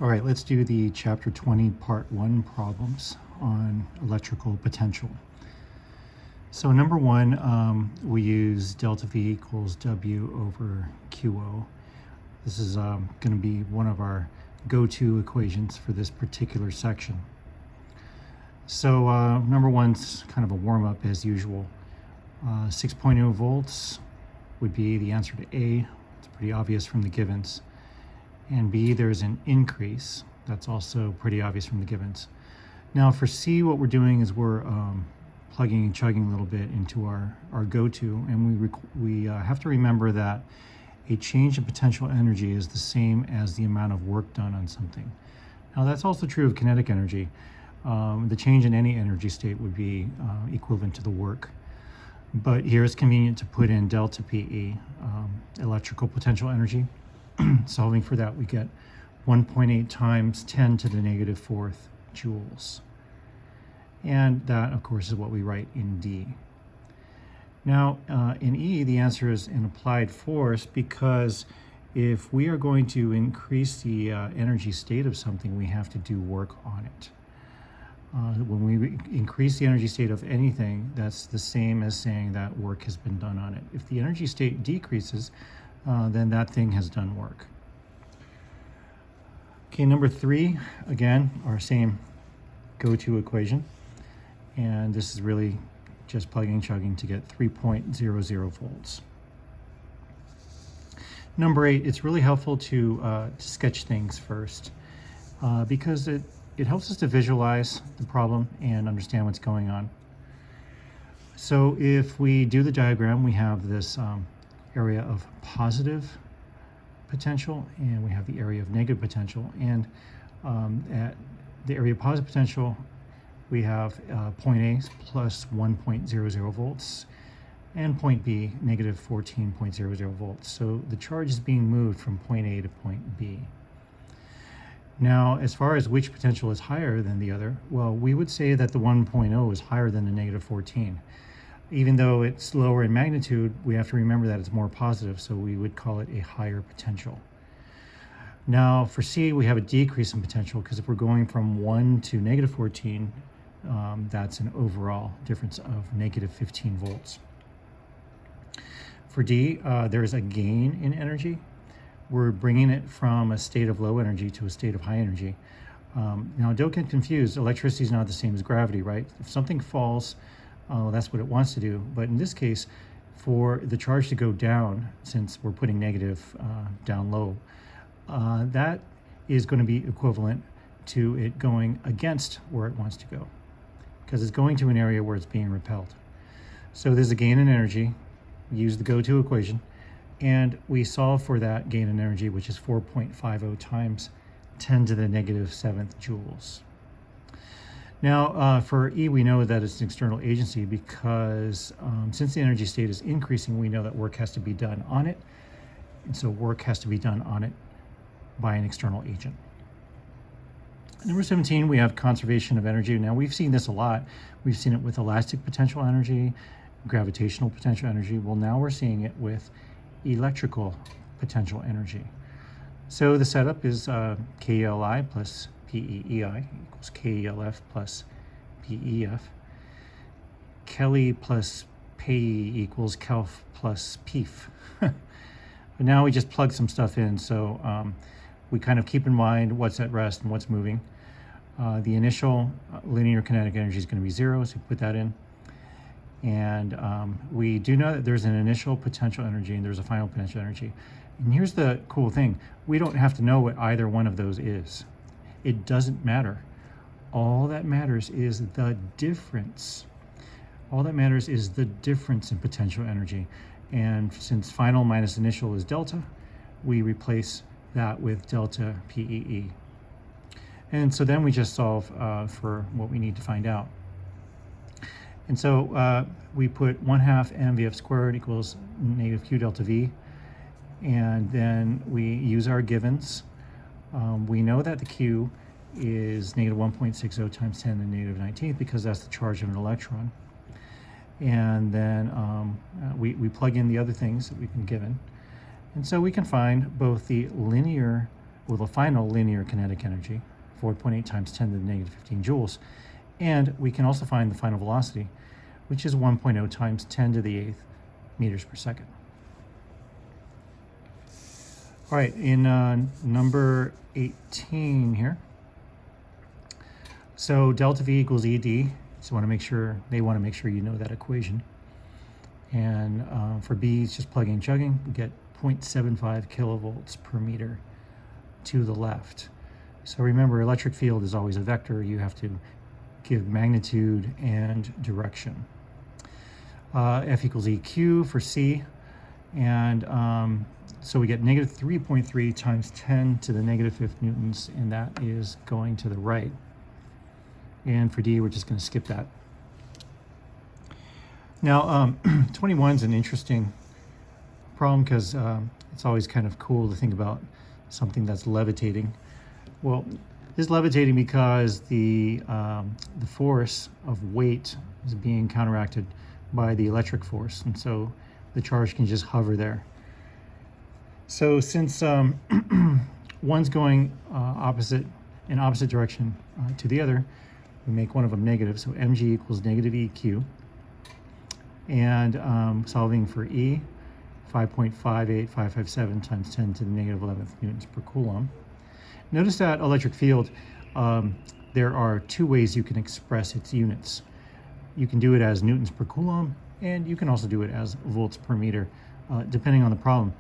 All right, let's do the chapter 20, part 1 problems on electrical potential. So number 1, we use delta V equals W over QO. This is going to be one of our go-to equations for this particular section. So number 1's kind of a warm-up as usual. 6.0 volts would be the answer to A. It's pretty obvious from the givens. And B, there's an increase. That's also pretty obvious from the givens. Now for C, what we're doing is we're plugging and chugging a little bit into our go-to, and we have to remember that a change in potential energy is the same as the amount of work done on something. Now that's also true of kinetic energy. The change in any energy state would be equivalent to the work. But here it's convenient to put in delta PE, electrical potential energy. Solving for that, we get 1.8 times 10 to the negative 4th joules. And that, of course, is what we write in D. Now, in E, the answer is an applied force, because if we are going to increase the energy state of something, we have to do work on it. When we increase the energy state of anything, that's the same as saying that work has been done on it. If the energy state decreases, then that thing has done work. Okay, number 3, again, our same go-to equation. And this is really just plugging and chugging to get 3.00 volts. Number 8, it's really helpful to sketch things first because it helps us to visualize the problem and understand what's going on. So if we do the diagram, we have this area of positive potential, and we have the area of negative potential. And at the area of positive potential, we have point A plus 1.00 volts, and point B negative 14.00 volts. So the charge is being moved from point A to point B. Now, as far as which potential is higher than the other, well, we would say that the 1.0 is higher than the negative 14. Even though it's lower in magnitude, we have to remember that it's more positive, so we would call it a higher potential. Now for C, we have a decrease in potential, because if we're going from 1 to negative 14, that's an overall difference of negative 15 volts. For D, there's a gain in energy. We're bringing it from a state of low energy to a state of high energy. Now don't get confused, electricity is not the same as gravity, right? If something falls, that's what it wants to do. But in this case, for the charge to go down, since we're putting negative down low, that is going to be equivalent to it going against where it wants to go, because it's going to an area where it's being repelled. So there's a gain in energy. Use the go-to equation, and we solve for that gain in energy, which is 4.50 times 10 to the negative 7th joules. Now, for E, we know that it's an external agency because since the energy state is increasing, we know that work has to be done on it. And so work has to be done on it by an external agent. Number 17, we have conservation of energy. Now, we've seen this a lot. We've seen it with elastic potential energy, gravitational potential energy. Well, now we're seeing it with electrical potential energy. So the setup is KELI plus PEEI equals KELF plus PEF. Kelly plus PE equals KELF plus PEF. But now we just plug some stuff in, so we kind of keep in mind what's at rest and what's moving. The initial linear kinetic energy is going to be 0, so we put that in. And we do know that there's an initial potential energy and there's a final potential energy. And here's the cool thing. We don't have to know what either one of those is. It doesn't matter. All that matters is the difference. All that matters is the difference in potential energy. And since final minus initial is delta, we replace that with delta PEE. And so then we just solve for what we need to find out. And so we put 1/2 mvf squared equals negative q delta v. And then we use our givens. We know that the q is negative 1.60 times 10 to the negative 19th, because that's the charge of an electron. And then we plug in the other things that we've been given. And so we can find both the linear with a final linear kinetic energy, 4.8 times 10 to the negative 15 joules. And we can also find the final velocity, which is 1.0 times 10 to the 8th meters per second. All right, in number 18 here. So delta V equals ED. So they want to make sure you know that equation. And for B, it's just plugging and chugging. We get 0.75 kilovolts per meter to the left. So remember, electric field is always a vector. You have to give magnitude and direction. F equals EQ for C. And so we get negative 3.3 times 10 to the negative 5th newtons, and that is going to the right. And for D, we're just going to skip that. Now, 21 is an interesting problem because it's always kind of cool to think about something that's levitating. Well, it's levitating because the force of weight is being counteracted by the electric force, and so the charge can just hover there. So since one's going in opposite direction to the other, we make one of them negative. So mg equals negative EQ. And solving for E, 5.58557 times 10 to the negative 11th newtons per coulomb. Notice that electric field, there are two ways you can express its units. You can do it as newtons per coulomb, and you can also do it as volts per meter, depending on the problem.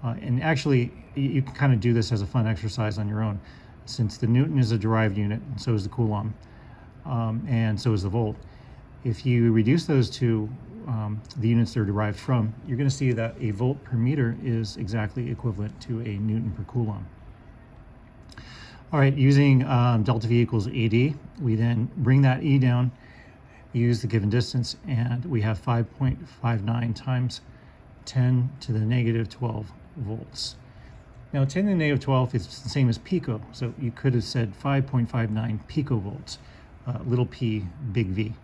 And actually, you can kind of do this as a fun exercise on your own, since the newton is a derived unit, and so is the coulomb, and so is the volt. If you reduce those to the units they're derived from, you're going to see that a volt per meter is exactly equivalent to a newton per coulomb. All right, using delta V equals AD, we then bring that E down, use the given distance, and we have 5.59 times 10 to the negative 12 volts. Now 10 to the negative 12 is the same as pico, so you could have said 5.59 picovolts, little p, big V.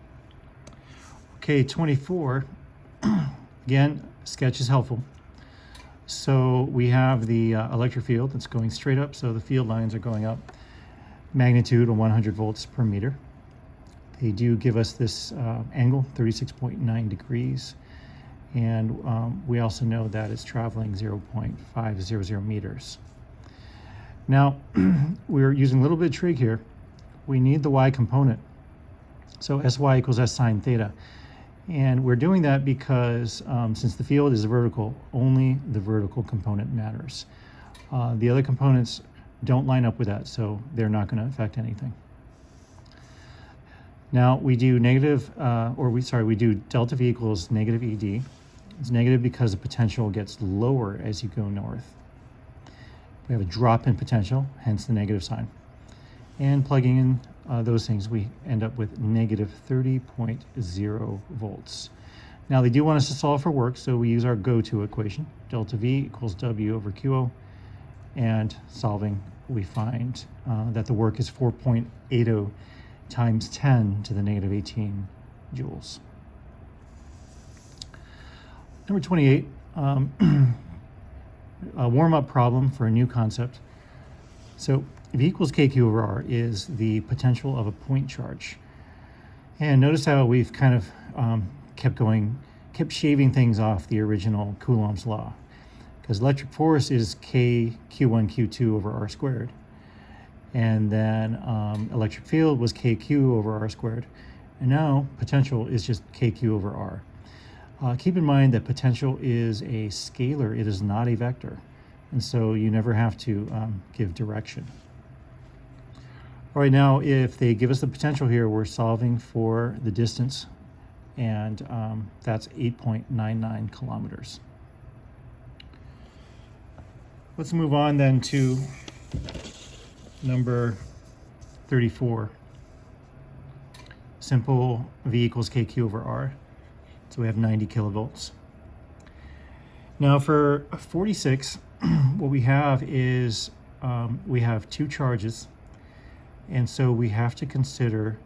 Okay, 24, again, sketch is helpful. So we have the electric field that's going straight up, so the field lines are going up. Magnitude of 100 volts per meter. They do give us this angle, 36.9 degrees. And we also know that it's traveling 0.500 meters. Now, we're using a little bit of trig here. We need the y component. So Sy equals S sine theta. And we're doing that because since the field is vertical, only the vertical component matters. The other components don't line up with that, so they're not going to affect anything. Now we do we do delta V equals negative ED. It's negative because the potential gets lower as you go north. We have a drop in potential, hence the negative sign. And plugging in those things, we end up with negative 30.0 volts. Now they do want us to solve for work, so we use our go-to equation. Delta V equals W over QO. And solving, we find that the work is 4.80 times 10 to the negative 18 joules. Number 28, a warm-up problem for a new concept. So V equals KQ over R is the potential of a point charge. And notice how we've kind of kept shaving things off the original Coulomb's law. Because electric force is K Q1 Q2 over R squared. And then electric field was KQ over R squared. And now potential is just KQ over R. Keep in mind that potential is a scalar, it is not a vector. And so you never have to give direction. All right, now if they give us the potential here, we're solving for the distance, and that's 8.99 kilometers. Let's move on then to number 34. Simple V equals KQ over R. So we have 90 kilovolts. Now for 46, what we have is we have two charges, and so we have to consider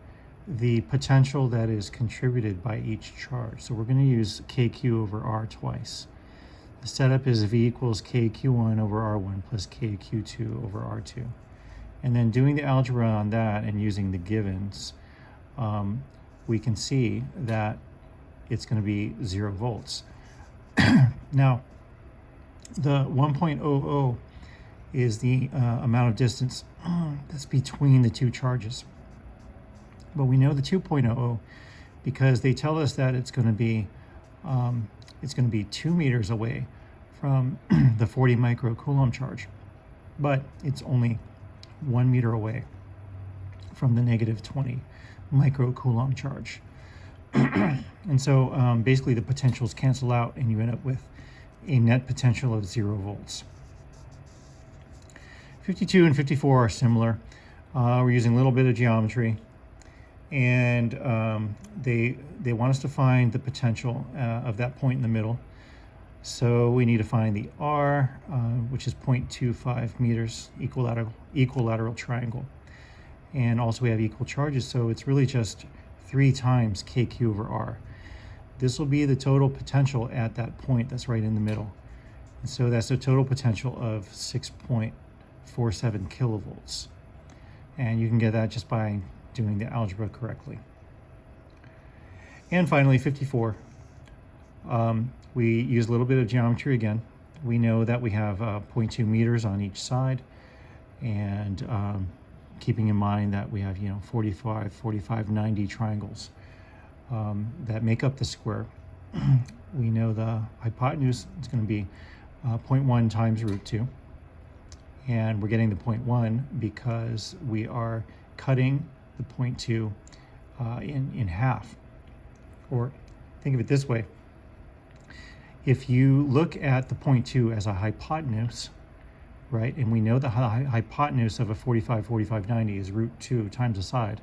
the potential that is contributed by each charge. So we're going to use KQ over R twice. The setup is V equals KQ1 over R1 plus KQ2 over R2. And then doing the algebra on that and using the givens, we can see that it's going to be 0 volts. Now, the 1.00 is the amount of distance that's between the two charges. But we know the 2.00 because they tell us that it's going to be 2 meters away from the 40 microcoulomb charge, but it's only 1 meter away from the negative 20 microcoulomb charge. And so basically the potentials cancel out and you end up with a net potential of 0 volts. 52 and 54 are similar. We're using a little bit of geometry, and they want us to find the potential of that point in the middle. So we need to find the R, which is 0.25 meters, equilateral triangle. And also we have equal charges, so it's really just 3 times KQ over R. This will be the total potential at that point that's right in the middle. And so that's a total potential of 6.47 kilovolts. And you can get that just by doing the algebra correctly. And finally, 54. We use a little bit of geometry again. We know that we have 0.2 meters on each side, and keeping in mind that we have 45, 45, 90 triangles that make up the square. We know the hypotenuse is going to be 0.1 times root 2, and we're getting the 0.1 because we are cutting the 0.2 in half. Or think of it this way: if you look at the 0.2 as a hypotenuse, right, and we know the hypotenuse of a 45, 45, 90 is root 2 times the side,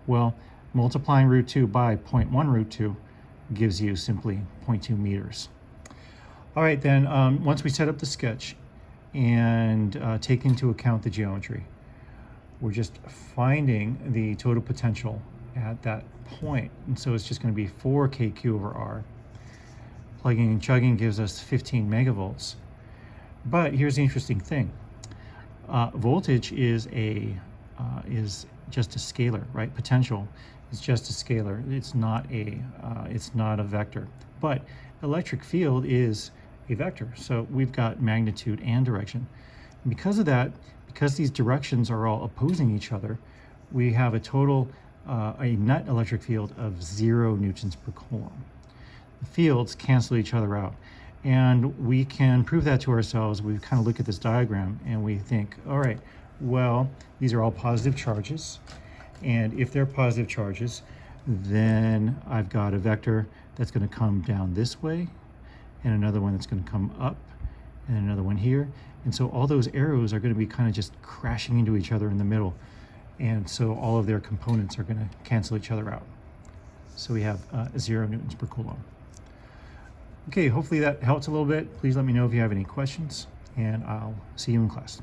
well, multiplying root 2 by 0.1 root 2 gives you simply 0.2 meters. All right, then once we set up the sketch and take into account the geometry, we're just finding the total potential at that point. And so it's just going to be 4 KQ over R. Plugging and chugging gives us 15 megavolts. But here's the interesting thing. Voltage is just a scalar, right? Potential is just a scalar. It's not a vector. But electric field is a vector. So we've got magnitude and direction. And because of that, because these directions are all opposing each other, we have a net electric field of 0 newtons per coulomb. The fields cancel each other out. And we can prove that to ourselves. We kind of look at this diagram and we think, all right, well, these are all positive charges. And if they're positive charges, then I've got a vector that's going to come down this way, and another one that's going to come up, and another one here. And so all those arrows are going to be kind of just crashing into each other in the middle. And so all of their components are going to cancel each other out. So we have 0 newtons per coulomb. Okay, hopefully that helps a little bit. Please let me know if you have any questions, and I'll see you in class.